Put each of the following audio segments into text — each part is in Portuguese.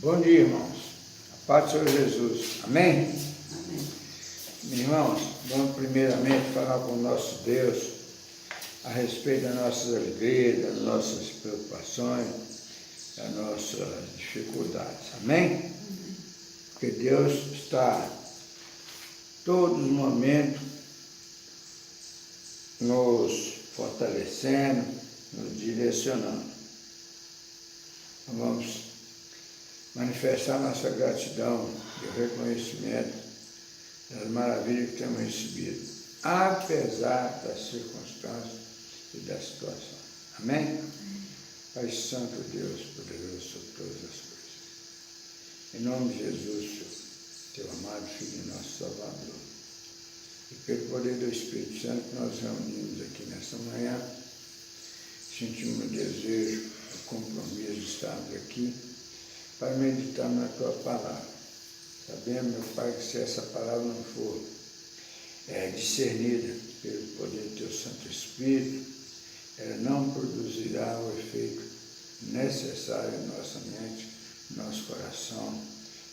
Bom dia, irmãos. A paz do Senhor Jesus. Amém? Amém. Irmãos, vamos primeiramente falar com o nosso Deus a respeito das nossas alegrias, das nossas preocupações, das nossas dificuldades. Amém? Porque Deus está todos os momentos nos fortalecendo, nos direcionando. Então, vamos manifestar nossa gratidão e o reconhecimento das maravilhas que temos recebido, apesar das circunstâncias e da situação. Amém? Pai Santo Deus, poderoso sobre todas as coisas. Em nome de Jesus, teu amado Filho e nosso Salvador, e pelo poder do Espírito Santo que nós reunimos aqui nesta manhã, sentimos o desejo, o compromisso de estarmos aqui para meditar na tua palavra. Sabemos, meu Pai, que se essa palavra não for discernida pelo poder do teu Santo Espírito, ela não produzirá o efeito necessário em nossa mente, nosso coração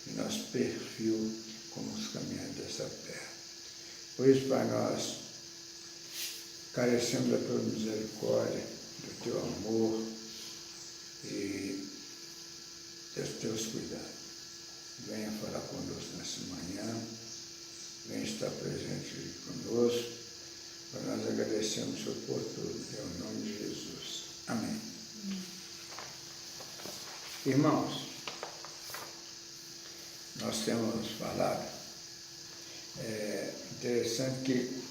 e nosso perfil como os caminhos dessa terra. Por isso, Pai, nós carecemos da tua misericórdia, do teu amor e dos teus cuidados. Venha falar conosco nessa manhã, venha estar presente conosco, para nós agradecemos por tudo, em nome de Jesus. Amém. Irmãos, nós temos falado, interessante que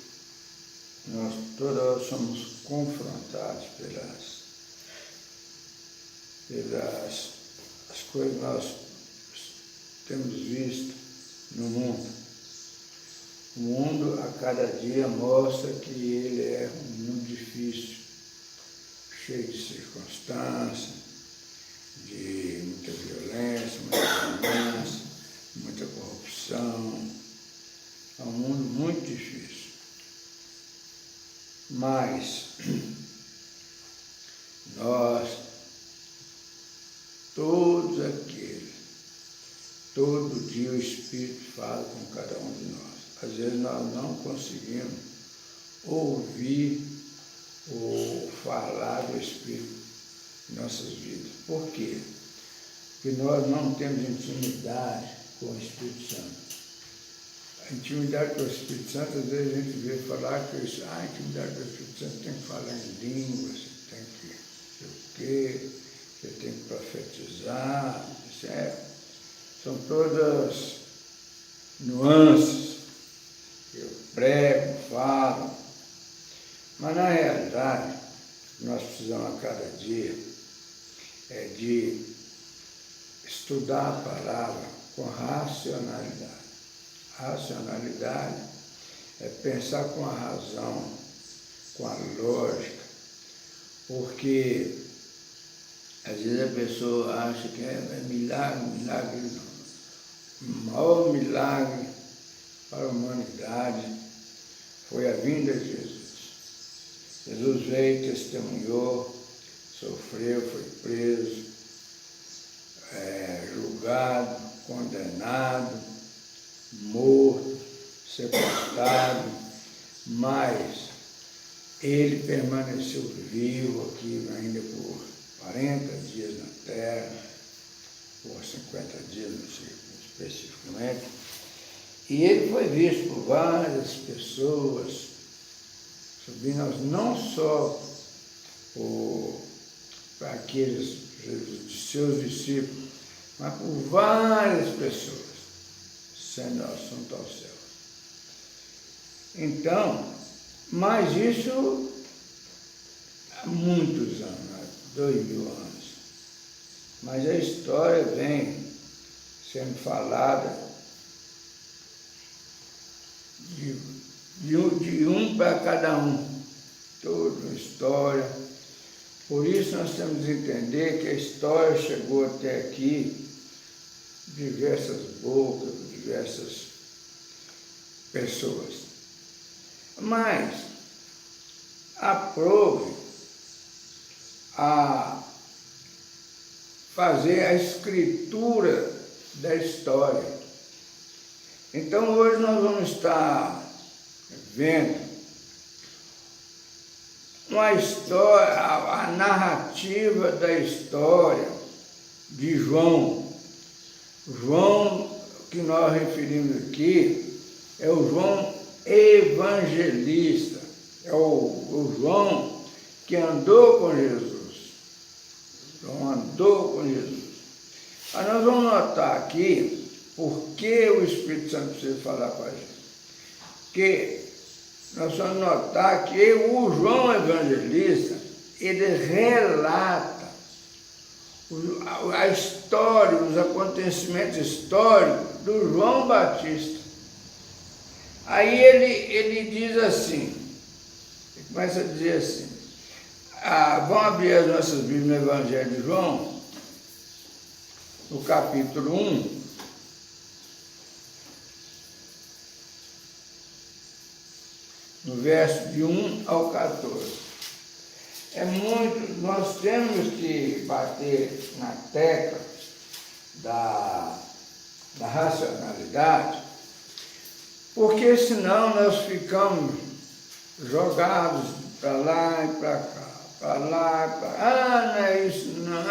nós toda hora somos confrontados pelas as coisas que nós temos visto no mundo. O mundo a cada dia mostra que ele é um mundo difícil, cheio de circunstâncias, de muita violência, muita violência, muita corrupção. É um mundo muito difícil. Mas nós, todos aqueles, todo dia o Espírito fala com cada um de nós. Às vezes nós não conseguimos ouvir ou falar do Espírito em nossas vidas. Por quê? Porque nós não temos intimidade com o Espírito Santo. A intimidade com o Espírito Santo, às vezes a gente vê falar que a intimidade com o Espírito Santo tem que falar em línguas, você tem que sei o quê, você tem que profetizar, certo? São todas nuances que eu prego, falo, mas na realidade nós precisamos a cada dia de estudar a palavra com racionalidade. Racionalidade é pensar com a razão, com a lógica, porque às vezes a pessoa acha que é milagre não. O maior milagre para a humanidade foi a vinda de Jesus. Jesus veio, testemunhou, sofreu, foi preso, julgado, condenado, morto, sepultado, mas ele permaneceu vivo aqui ainda por 40 dias na terra, por 50 dias, não sei especificamente, e ele foi visto por várias pessoas, subindo não só para aqueles de seus discípulos, mas por várias pessoas, sendo assunto ao céu. Então, mas isso há muitos anos, há 2000 anos. Mas a história vem sendo falada de um para cada um, toda a história. Por isso nós temos que entender que a história chegou até aqui, diversas bocas, diversas pessoas. Mas aprove a fazer a escritura da história. Então hoje nós vamos estar vendo uma história, a narrativa da história de João. João, que nós referimos aqui, é o João evangelista, é o João que andou com Jesus. João andou com Jesus. Aí nós vamos notar aqui por que o Espírito Santo precisa falar com a gente. Porque nós vamos notar que o João evangelista, ele relata a história, os acontecimentos históricos do João Batista. Aí ele diz assim, ele começa a dizer assim, vamos abrir as nossas Bíblias no Evangelho de João, no capítulo 1, no verso de 1 ao 14. Nós temos que bater na tecla da racionalidade, porque senão nós ficamos jogados para lá e para cá, para lá e para cá, não é isso, não,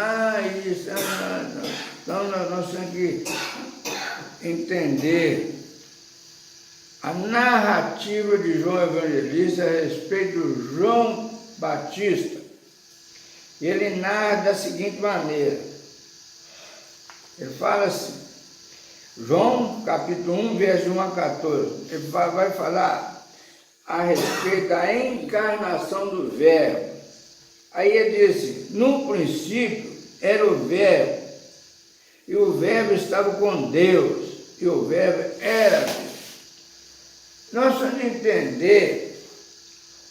isso, não. Então nós temos que entender a narrativa de João Evangelista a respeito do João Batista. Ele narra da seguinte maneira, ele fala assim, João capítulo 1, verso 1 a 14, ele vai falar a respeito da encarnação do Verbo. Aí ele diz, no princípio era o Verbo, e o Verbo estava com Deus, e o Verbo era Deus. Nós vamos entender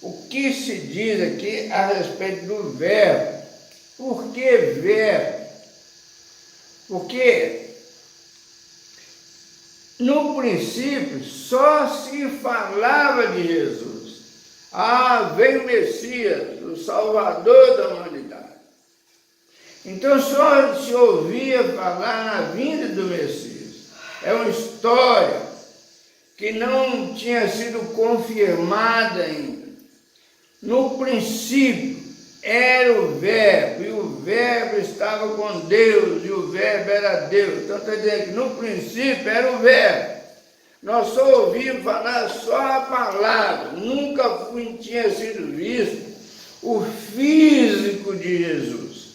o que se diz aqui a respeito do Verbo. Por que Verbo? Porque no princípio só se falava de Jesus. Veio o Messias, o Salvador da humanidade. Então só se ouvia falar na vinda do Messias. É uma história que não tinha sido confirmada ainda. No princípio era o Verbo, e o Verbo estava com Deus, e o Verbo era Deus. Então está dizendo que no princípio era o Verbo. Nós só ouvimos falar só a palavra, nunca tinha sido visto o físico de Jesus.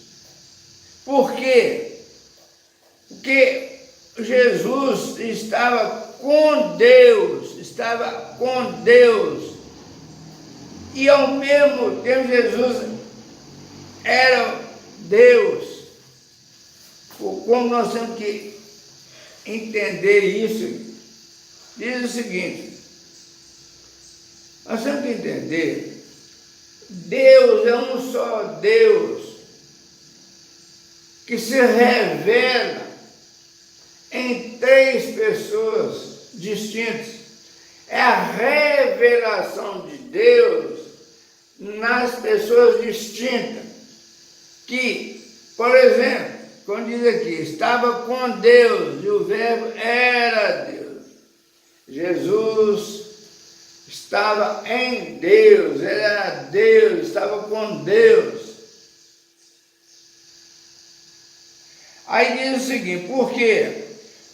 Por quê? Porque Jesus estava com Deus, e ao mesmo tempo Jesus era Deus. Como nós temos que entender isso? Diz o seguinte, nós temos que entender, Deus é um só Deus, que se revela em três pessoas distintas. É a revelação de Deus nas pessoas distintas. Que, por exemplo, quando diz aqui, estava com Deus e o Verbo era Deus. Jesus estava em Deus, ele era Deus, estava com Deus. Aí diz o seguinte, por quê?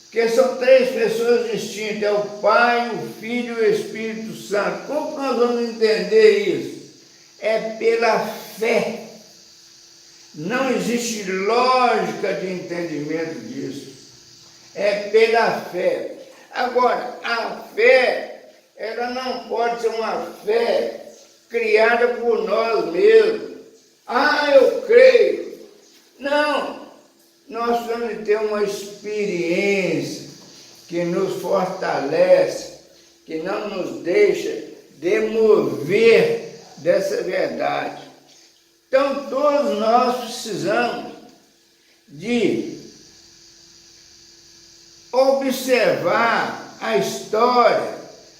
Porque são três pessoas distintas, é o Pai, o Filho e o Espírito Santo. Como nós vamos entender isso? É pela fé. Não existe lógica de entendimento disso. É pela fé. Agora, a fé, ela não pode ser uma fé criada por nós mesmos. Eu creio. Não. Nós temos que ter uma experiência que nos fortalece, que não nos deixa demover dessa verdade. Então, todos nós precisamos de observar a história,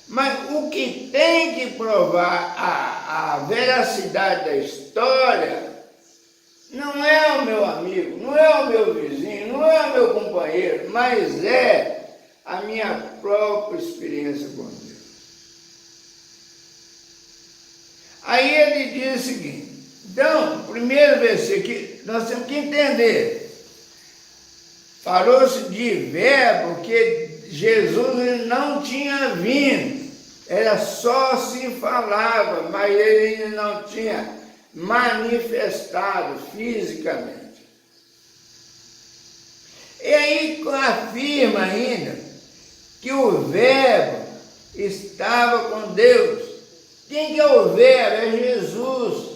mas o que tem que provar a veracidade da história não é o meu amigo, não é o meu vizinho, não é o meu companheiro, mas é a minha própria experiência com Deus. Aí ele diz o seguinte, então, primeiro versículo, nós temos que entender, falou-se de verbo que Jesus não tinha vindo, era só se falava, mas ele ainda não tinha manifestado fisicamente. E aí afirma ainda que o verbo estava com Deus. Quem que é o verbo? É Jesus.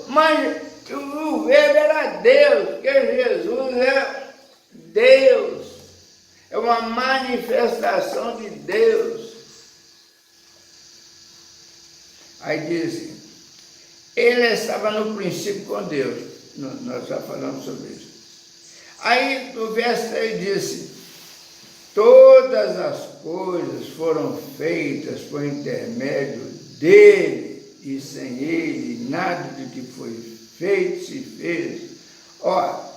Mas o verbo era Deus, porque Jesus é Deus. É uma manifestação de Deus. Aí diz assim, ele estava no princípio com Deus. Nós já falamos sobre isso. Aí no verso 3 disse, todas as coisas foram feitas por intermédio dele, e sem ele nada do que foi feito se fez. Ó,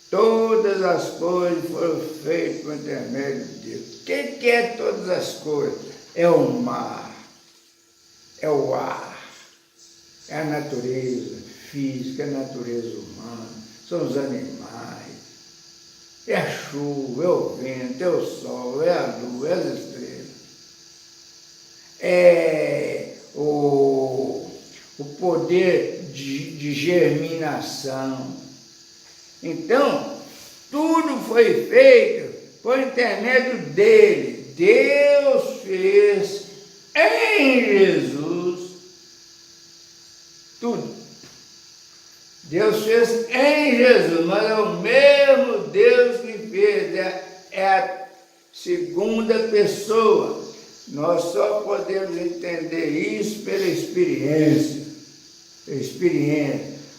todas as coisas foram feitas por intermédio de Deus. O que é todas as coisas? É o mar, é o ar, é a natureza física, é a natureza humana, são os animais, é a chuva, é o vento, é o sol, é a lua, é as estrelas, é o poder de germinação. Então, tudo foi feito por intermédio dele. Deus fez em Jesus tudo. Deus fez em Jesus, mas é o mesmo Deus que fez, é a segunda pessoa. Nós só podemos entender isso pela experiência.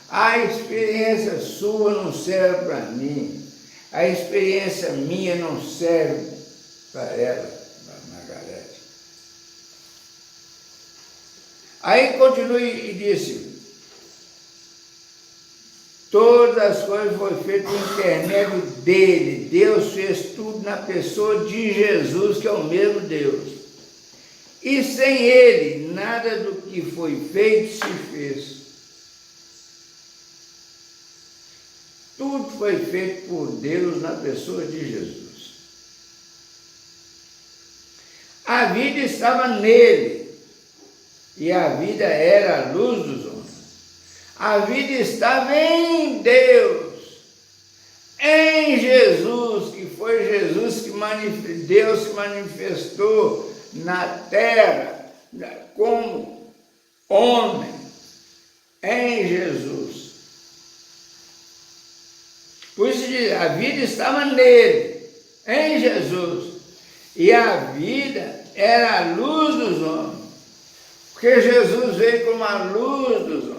A experiência sua não serve para mim. A experiência minha não serve para ela, Margarete. Aí continua e disse, todas as coisas foram feitas por intermédio dele. Deus fez tudo na pessoa de Jesus, que é o mesmo Deus. E sem ele, nada do que foi feito se fez. Tudo foi feito por Deus na pessoa de Jesus. A vida estava nele, e a vida era a luz dos homens. A vida estava em Deus, em Jesus, que foi Jesus que Deus se manifestou na terra como homem, em Jesus. Por isso diz, a vida estava nele, em Jesus, e a vida era a luz dos homens, porque Jesus veio como a luz dos homens.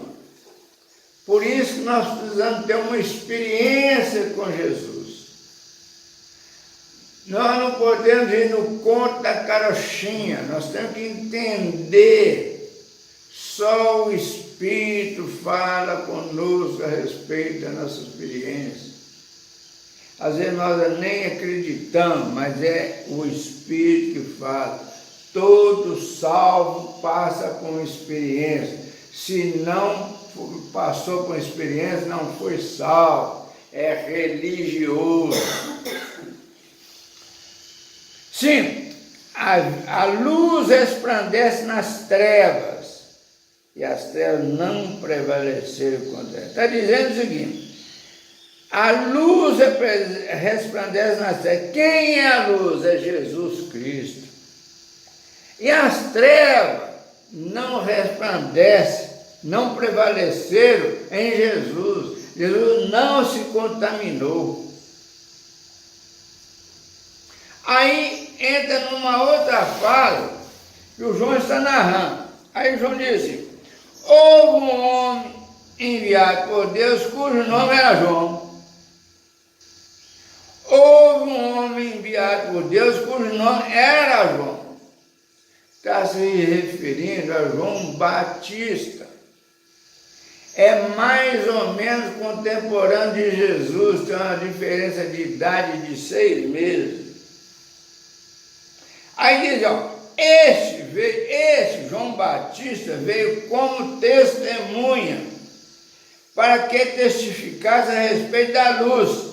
Por isso que nós precisamos ter uma experiência com Jesus. Nós não podemos ir no conto da carochinha, nós temos que entender. Só o Espírito fala conosco a respeito da nossa experiência. Às vezes nós nem acreditamos, mas é o Espírito que fala. Todo salvo passa com experiência. Se não passou por experiência, não foi salvo, é religioso. Sim, a luz resplandece nas trevas, e as trevas não prevaleceram contra ela. Está dizendo o seguinte, a luz resplandece nas trevas. Quem é a luz? É Jesus Cristo. E as trevas não resplandecem, não prevaleceram em Jesus. Jesus não se contaminou. Aí entra numa outra fala que o João está narrando. Aí João diz assim, houve um homem enviado por Deus cujo nome era João. Houve um homem enviado por Deus cujo nome era João. Está se referindo a João Batista. é mais ou menos contemporâneo de Jesus, tem uma diferença de idade de 6 meses. Aí diz, ó, esse João Batista veio como testemunha, para que testificasse a respeito da luz,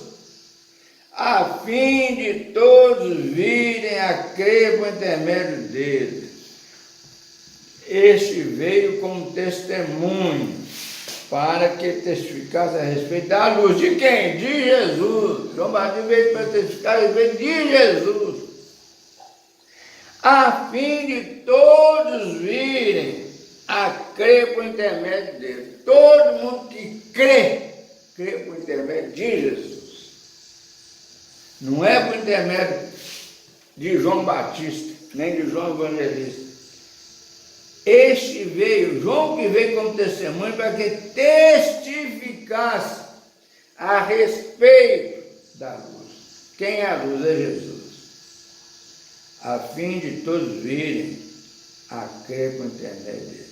a fim de todos virem a crer por intermédio dele. Este veio como testemunho, para que testificasse a respeito da luz. De quem? De Jesus. João Batista veio para testificar a respeito de Jesus, a fim de todos virem a crer por intermédio dele. Todo mundo que crê por intermédio de Jesus. Não é por intermédio de João Batista, nem de João Evangelista. Este veio, João que veio como testemunho, para que testificasse a respeito da luz. Quem é a luz? É Jesus. A fim de todos virem a crer por intermédio dele.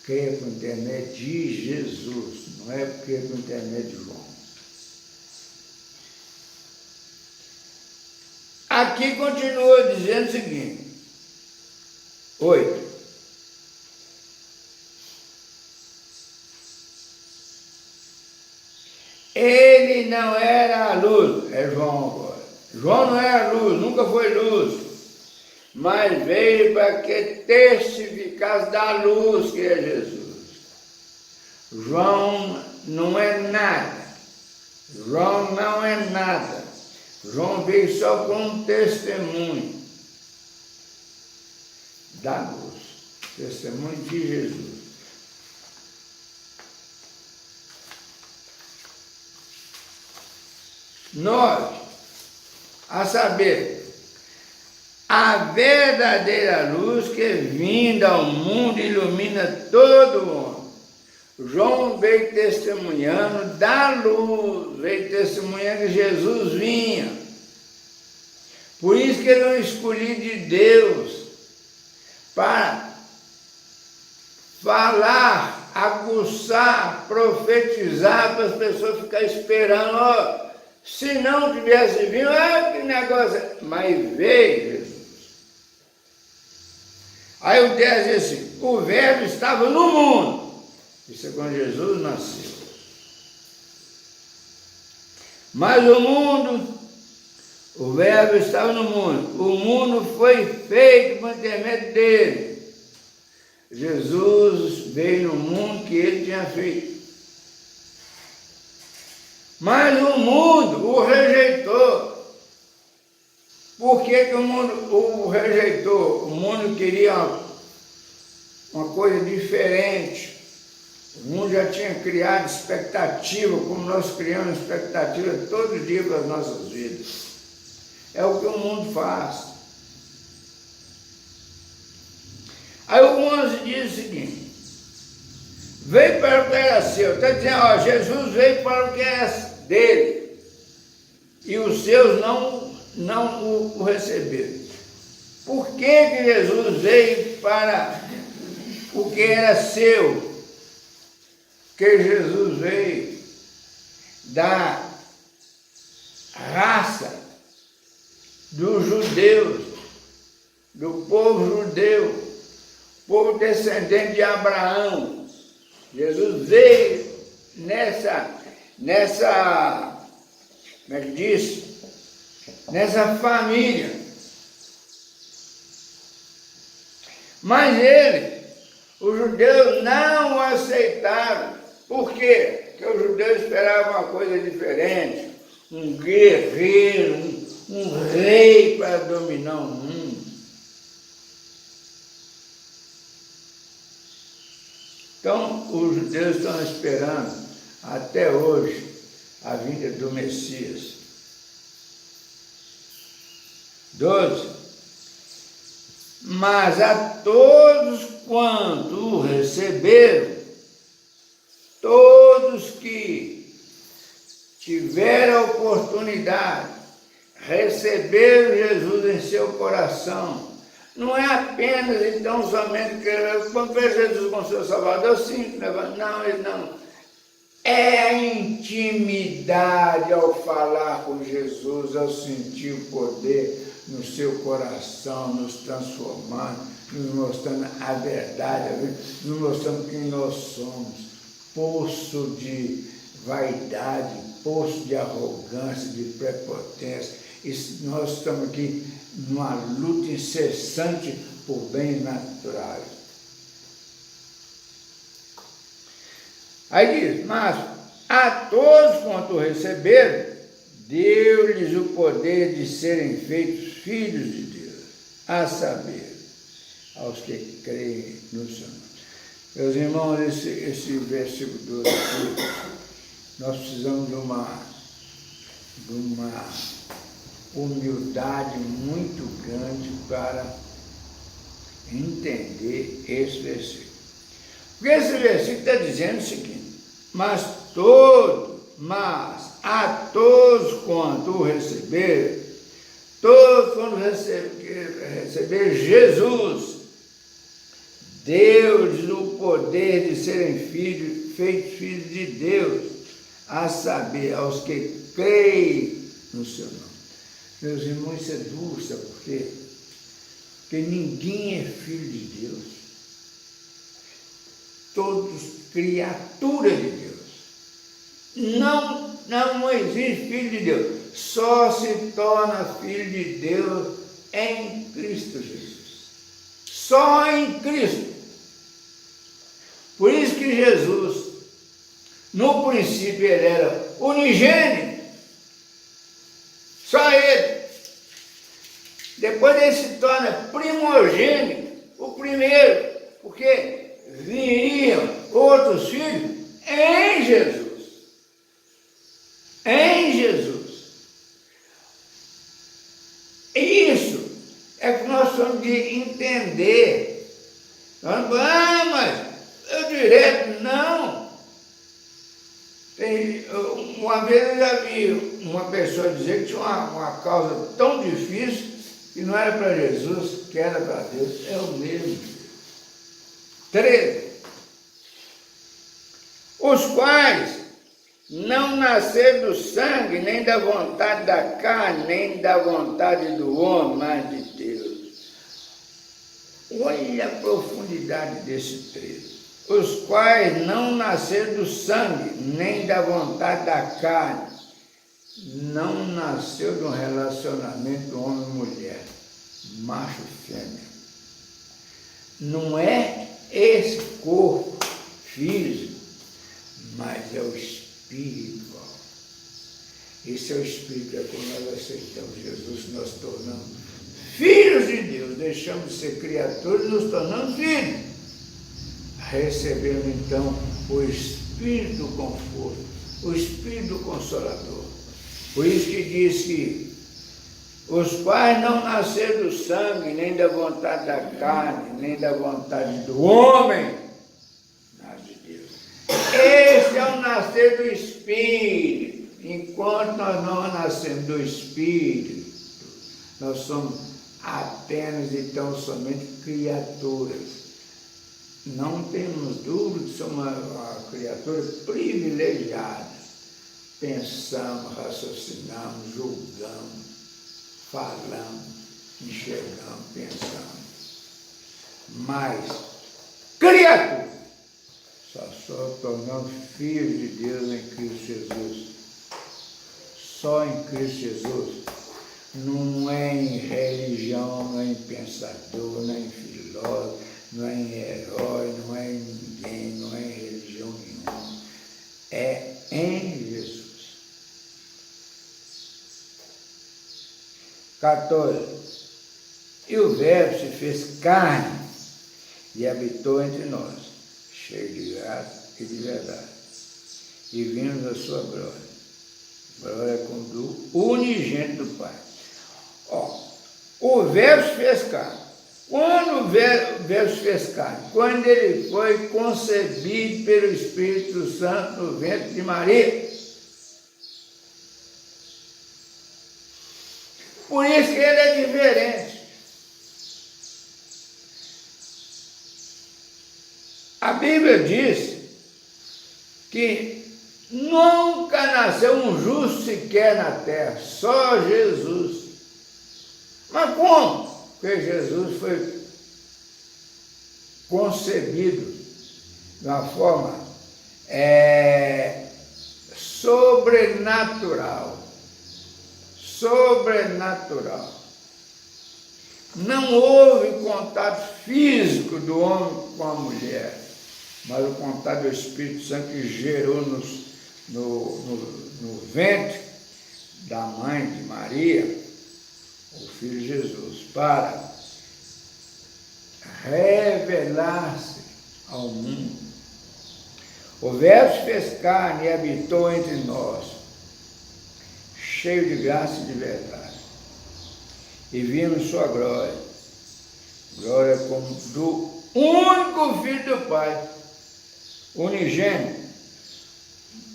Crer por intermédio de Jesus, não é crer por intermédio de João. Aqui continua dizendo o seguinte, 8. Ele não era a luz, é João agora. João não era luz, nunca foi luz, mas veio para que testificasse da luz que é Jesus. João não é nada. João não é nada. João veio só como testemunho da luz, testemunho de Jesus. Nós, a saber, a verdadeira luz que vinda ao mundo ilumina todo o homem. João veio testemunhando da luz, veio testemunhando que Jesus vinha. Por isso que ele é um escolhido de Deus, para falar, aguçar, profetizar, para as pessoas ficarem esperando, ó. Se não tivesse vindo, que negócio. Mas veio Jesus. Aí o 10 diz assim, o verbo estava no mundo. Isso é quando Jesus nasceu. Mas o verbo estava no mundo. O mundo foi feito por intermédio dele. Jesus veio no mundo que ele tinha feito. Mas o mundo o rejeitou. Por que o mundo o rejeitou? O mundo queria uma coisa diferente. O mundo já tinha criado expectativa, como nós criamos expectativa todo dia para as nossas vidas. É o que o mundo faz. Aí o 11 diz o seguinte, veio para o que era seu. Está dizendo, ó, Jesus veio para o que era dele, e os seus não o receberam. Por que Jesus veio para o que era seu? Porque Jesus veio da raça dos judeus, do povo judeu, povo descendente de Abraão. Jesus veio nessa, como é que diz? Nessa família. Mas os judeus não o aceitaram. Por quê? Porque os judeus esperavam uma coisa diferente. Um guerreiro, um rei para dominar o mundo. Então, os judeus estão esperando até hoje a vinda do Messias. 12. Mas a todos quanto o receberam, todos que tiveram a oportunidade, receberam Jesus em seu coração, Não é apenas, então, somente que confere Jesus como seu Salvador, sim, não. É a intimidade ao falar com Jesus, ao sentir o poder no seu coração, nos transformando, nos mostrando a verdade, nos mostrando quem nós somos. Poço de vaidade, poço de arrogância, de prepotência. Nós estamos aqui numa luta incessante por bens naturais. Aí diz, mas a todos quanto receberam, deu-lhes o poder de serem feitos filhos de Deus, a saber, aos que creem no Senhor. Meus irmãos, esse versículo 12 aqui, nós precisamos de uma humildade muito grande para entender esse versículo. Porque esse versículo está dizendo o seguinte, mas a todos quanto receberam, todos quanto receberam Jesus, deu-lhes o poder de serem feitos filhos de Deus, a saber, aos que creem no seu nome. Meus irmãos, isso é duro, sabe por quê? Porque ninguém é filho de Deus. Todos criatura de Deus. Não existe filho de Deus. Só se torna filho de Deus em Cristo Jesus. Só em Cristo. Por isso que Jesus, no princípio, ele era unigênito. Só ele. Depois ele se torna primogênito, o primeiro, porque viriam outros filhos em Jesus. Em Jesus. E isso é que nós temos de entender. Mas eu direto, não. Uma vez eu já vi uma pessoa dizer que tinha uma causa tão difícil que não era para Jesus, que era para Deus. É o mesmo. 13. Os quais não nasceram do sangue, nem da vontade da carne, nem da vontade do homem, mas de Deus. Olha a profundidade desse 13. Os quais não nasceram do sangue, nem da vontade da carne. Não nasceu de um relacionamento homem-mulher, macho e fêmea. Não é esse corpo físico, mas é o espiritual. Esse é o espírito, é quando nós aceitamos Jesus, nós tornamos filhos de Deus, deixamos de ser criaturas e nos tornamos filhos. Recebendo então o Espírito do conforto, o Espírito Consolador. Por isso que diz que os quais não nasceram do sangue, nem da vontade da carne, nem da vontade do homem, mas de Deus. Esse é o nascer do Espírito. Enquanto nós não nascemos do Espírito, nós somos apenas e tão somente criaturas. Não temos dúvida de ser uma criatura privilegiada. Pensamos, raciocinamos, julgamos, falamos, enxergamos, pensamos. Mas, criatura, só tornamos filhos de Deus em Cristo Jesus. Só em Cristo Jesus. Não é em religião, não é em pensador, não é em filósofo, não é em herói, não é em ninguém, não é em religião nenhuma. É em Jesus. 14. E o Verbo se fez carne e habitou entre nós, cheio de graça e de verdade. E vimos a sua glória. Glória como do unigênito do Pai. O Verbo se fez carne. Quando o Verbo se fez carne? Quando ele foi concebido pelo Espírito Santo no ventre de Maria. Por isso que ele é diferente. A Bíblia diz que nunca nasceu um justo sequer na terra, só Jesus. Mas como? Porque Jesus foi concebido de uma forma sobrenatural. Sobrenatural. Não houve contato físico do homem com a mulher, mas o contato do Espírito Santo que gerou no ventre da mãe de Maria, o Filho Jesus, para revelar-se ao mundo. O Verbo fez carne e habitou entre nós, cheio de graça e de verdade. E vimos sua glória, glória como do único Filho do Pai, unigênito,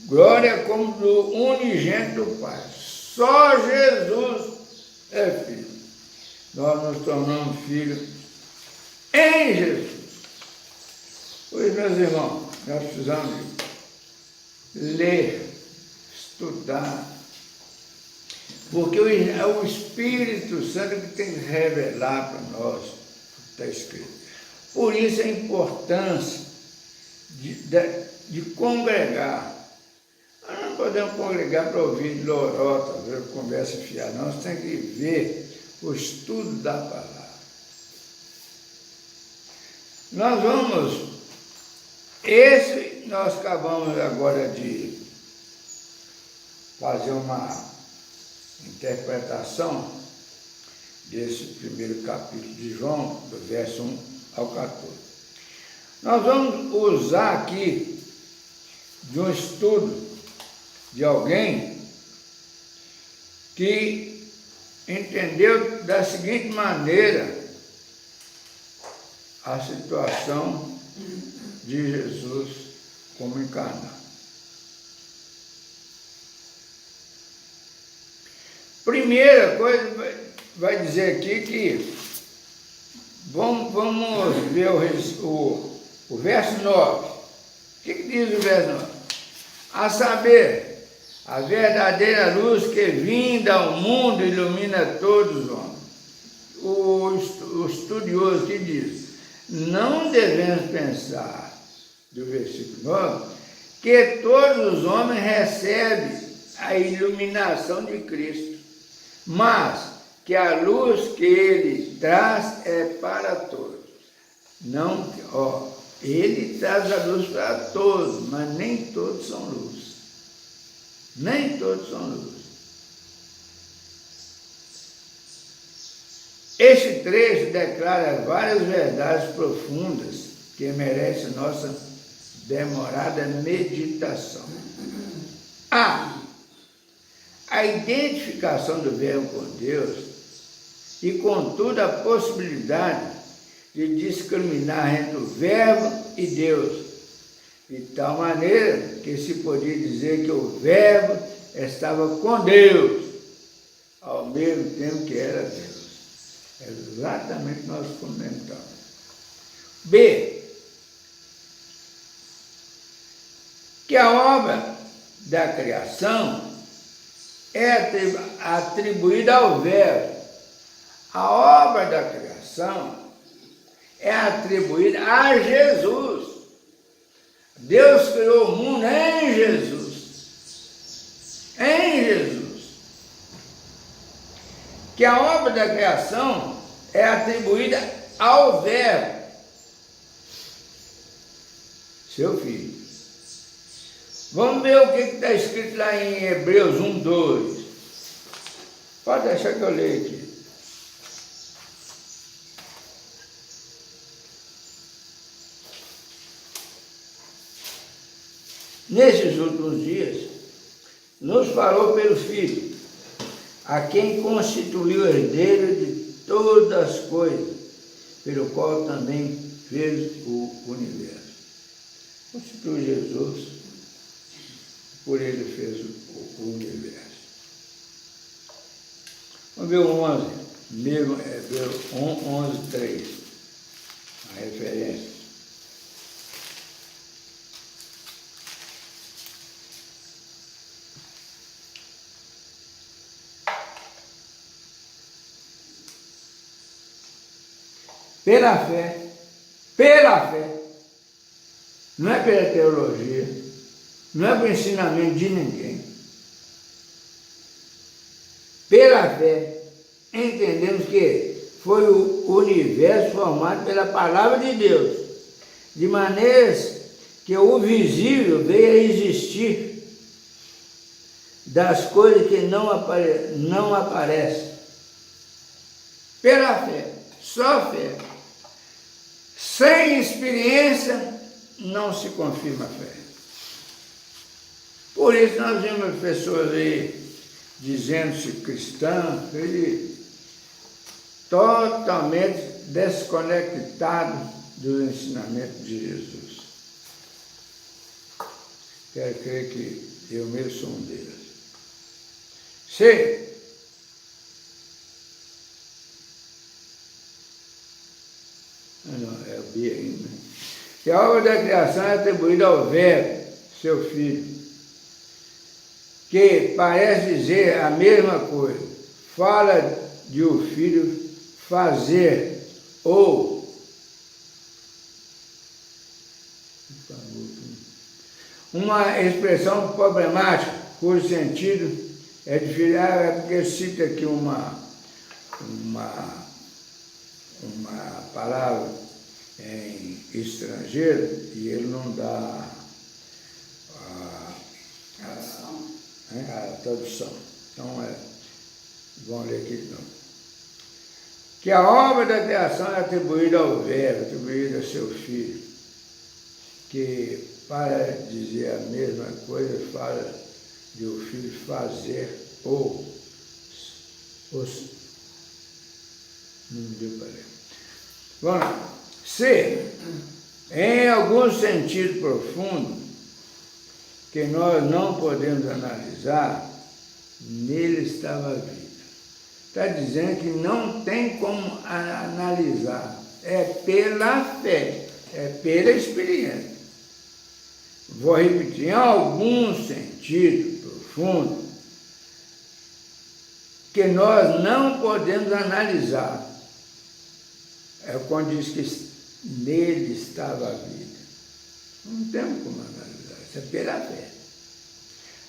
glória como do unigênito do Pai. Só Jesus é Filho. Nós nos tornamos filhos em Jesus. Pois, meus irmãos, nós precisamos ler, estudar, porque é o Espírito Santo que tem que revelar para nós o que está escrito. Por isso a importância de congregar. Nós não podemos congregar para ouvir lorota, ver conversa fiada. Nós temos que ver o estudo da palavra. Nós acabamos agora de fazer uma interpretação desse primeiro capítulo de João, do verso 1 ao 14. Nós vamos usar aqui de um estudo de alguém que entendeu da seguinte maneira a situação de Jesus como encarnado. Primeira coisa, vai dizer aqui que, vamos ver o verso 9. O que diz o verso 9? A saber, a verdadeira luz que vinda ao mundo ilumina todos os homens. O estudioso que diz, não devemos pensar, do versículo 9, que todos os homens recebem a iluminação de Cristo, mas que a luz que ele traz é para todos. Não, ele traz a luz para todos, mas nem todos são luz. Nem todos são luz. Este trecho declara várias verdades profundas que merecem nossa demorada meditação. A identificação do Verbo com Deus e, contudo, a possibilidade de discriminar entre o Verbo e Deus, de tal maneira que se podia dizer que o Verbo estava com Deus, ao mesmo tempo que era Deus. É exatamente o que nós comentamos. B. Que a obra da criação é atribuída ao Verbo. A obra da criação é atribuída a Jesus. Deus criou o mundo em Jesus. Em Jesus. Que a obra da criação é atribuída ao Verbo, seu Filho. Vamos ver o que está escrito lá em Hebreus 1:2. Pode deixar que eu leio aqui. Nesses últimos dias, nos falou pelo Filho, a quem constituiu herdeiro de todas as coisas, pelo qual também fez o universo. Constituiu Jesus, por ele fez o universo. Vamos ver o 11, mesmo Hebreus 11:3, a referência. pela fé, não é pela teologia, não é pelo ensinamento de ninguém. Pela fé, entendemos que foi o universo formado pela palavra de Deus, de maneiras que o visível veio a existir das coisas que não aparecem. Pela fé, só fé. Sem experiência não se confirma a fé. Por isso nós vemos pessoas aí dizendo-se cristãs, totalmente desconectados do ensinamento de Jesus. Quero crer que eu mesmo sou um deles. C. Não, é o B ainda. Que a obra da criação é atribuída ao Verbo, seu Filho, que parece dizer a mesma coisa. Fala de o Filho fazer ou uma expressão problemática, cujo sentido é difícil. É porque cita aqui uma palavra em estrangeiro e ele não dá a tradução. Então, vamos ler aqui de novo. Que a obra da criação é atribuída ao Verbo, atribuída ao seu Filho, que, para dizer a mesma coisa, fala de o Filho fazer ou não deu para ler. Vamos lá. Se, em algum sentido profundo, que nós não podemos analisar, nele estava a vida. Está dizendo que não tem como analisar. É pela fé, é pela experiência. Vou repetir, em algum sentido profundo, que nós não podemos analisar. É quando diz que nele estava a vida. Não temos como analisar, isso é pela fé.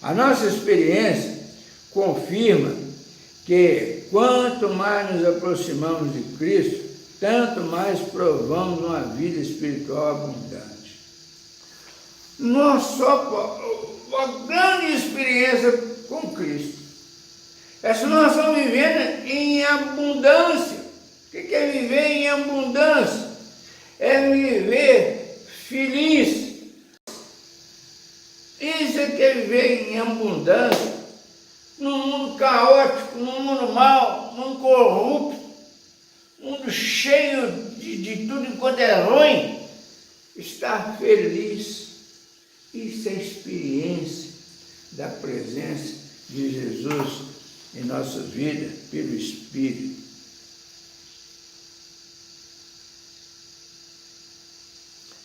A nossa experiência confirma que quanto mais nos aproximamos de Cristo, tanto mais provamos uma vida espiritual abundante. Nós só uma grande experiência com Cristo. Essa nós estamos vivendo em abundância. O que é viver em abundância? É viver feliz. Isso é que é viver em abundância. Num mundo caótico, num mundo mau, num corrupto, mundo cheio de tudo enquanto é ruim. Estar feliz. Isso é experiência da presença de Jesus em nossas vidas, pelo Espírito.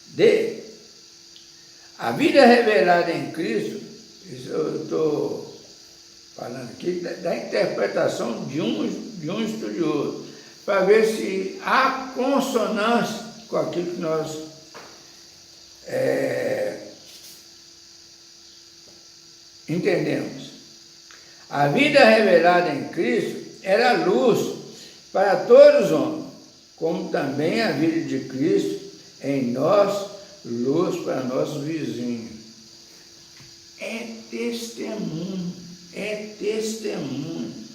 D. A vida revelada em Cristo, isso eu estou falando aqui, da interpretação de um estudioso, para ver se há consonância com aquilo que nós entendemos. A vida revelada em Cristo era luz para todos os homens, como também a vida de Cristo em nós, luz para nossos vizinhos. É testemunho, é testemunho.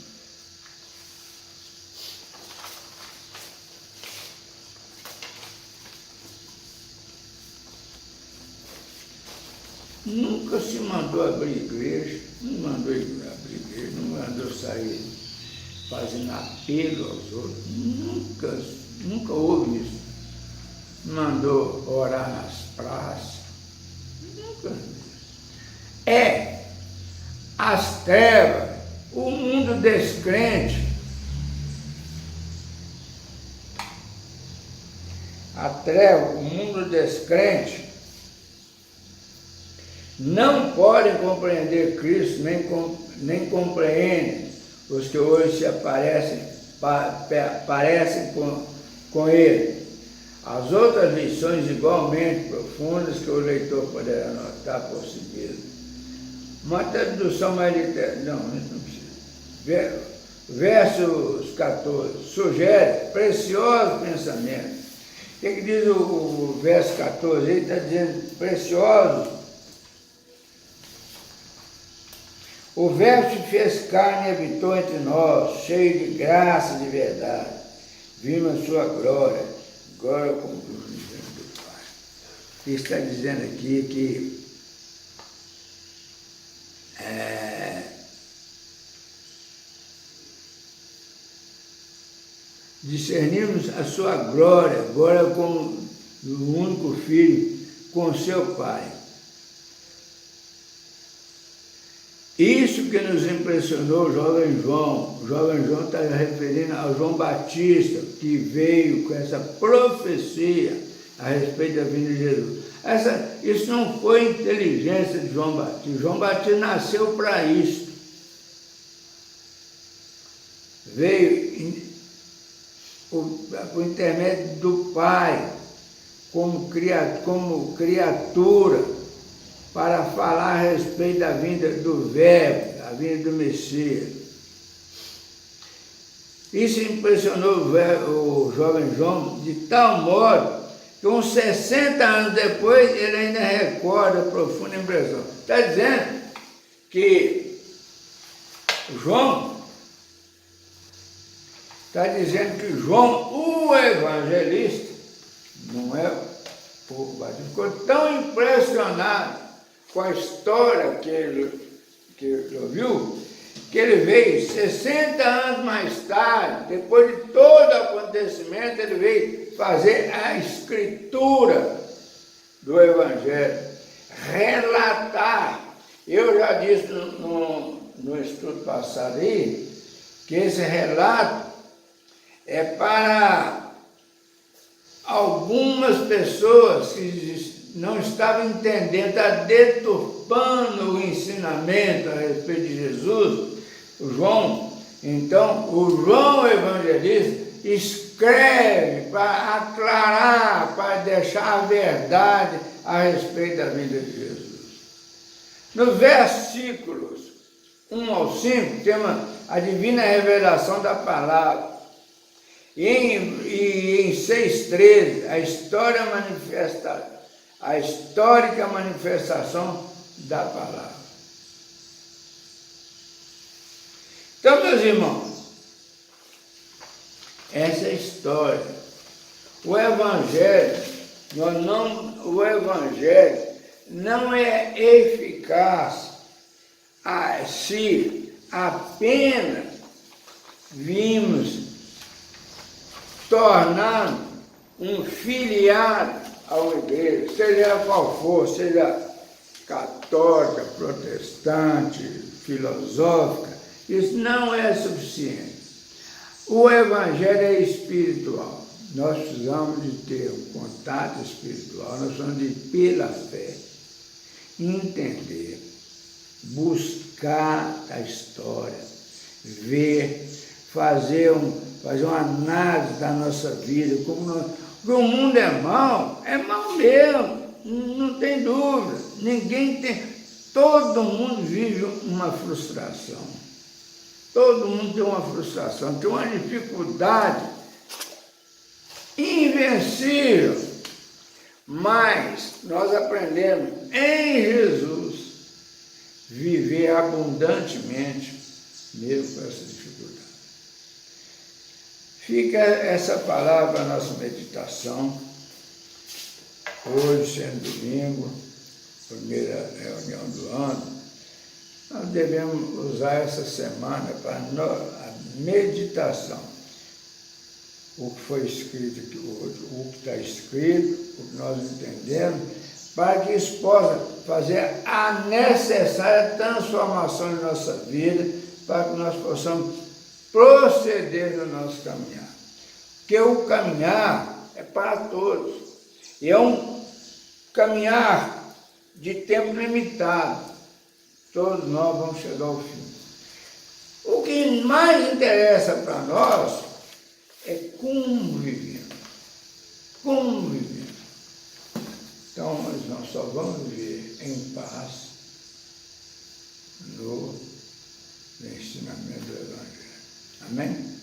Nunca se mandou abrir igreja, não mandou abrir igreja, não mandou sair fazendo apelo aos outros, nunca houve isso. Mandou orar nas praças, nunca. É as trevas, o mundo descrente, a treva, o mundo descrente, não podem compreender Cristo, nem compreendem os que hoje se parecem com Ele. As outras lições igualmente profundas que o leitor poderá notar por si mesmo. Uma tradução mais literal, não precisa. Versos 14, sugere preciosos pensamentos. O que diz o verso 14? Ele está dizendo preciosos. O Verbo se fez carne e habitou entre nós, cheio de graça e de verdade. Vimos a sua glória, glória como do Pai. Ele está dizendo aqui que discernimos a sua glória, glória como do único Filho com seu Pai. Isso que nos impressionou o jovem João. O jovem João está referindo ao João Batista, que veio com essa profecia a respeito da vinda de Jesus. Isso não foi inteligência de João Batista. João Batista nasceu para isso. Veio por intermédio do Pai, como criatura, para falar a respeito da vinda do Verbo, da vinda do Messias. Isso impressionou o jovem João de tal modo que uns 60 anos depois ele ainda recorda a profunda impressão. Está dizendo que João o evangelista, não é o Batista, ficou tão impressionado com a história que ele ouviu, que ele veio 60 anos mais tarde, depois de todo o acontecimento, ele veio fazer a escritura do Evangelho, relatar. Eu já disse no estudo passado aí, que esse relato é para algumas pessoas que não estavam entendendo, está deturpando o ensinamento a respeito de Jesus, o João. Então, o João Evangelista escreve para aclarar, para deixar a verdade a respeito da vida de Jesus. Nos versículos 1 ao 5, tem a divina revelação da palavra. E em 6,13, a histórica manifestação da palavra. Então, meus irmãos, essa é a história. O Evangelho não é eficaz se apenas vimos tornando um filiado a uma igreja, seja qual for, seja católica, protestante, filosófica, isso não é suficiente. O Evangelho é espiritual. Nós precisamos de ter um contato espiritual, nós precisamos de, pela fé, entender, buscar a história, ver, fazer uma análise da nossa vida, porque o mundo é mau mesmo, não tem dúvida, todo mundo vive uma frustração, todo mundo tem uma frustração, tem uma dificuldade invencível, mas nós aprendemos em Jesus viver abundantemente, mesmo com essa dificuldade. Fica essa palavra para a nossa meditação, hoje sendo domingo, primeira reunião do ano, nós devemos usar essa semana para a meditação. O que foi escrito aqui hoje, o que está escrito, o que nós entendemos, para que isso possa fazer a necessária transformação em nossa vida, para que nós possamos proceder no nosso caminhar. Porque o caminhar é para todos. E é um caminhar de tempo limitado. Todos nós vamos chegar ao fim. O que mais interessa para nós é como vivemos. como viver. Então, nós só vamos viver em paz no ensinamento do Evangelho. Amém?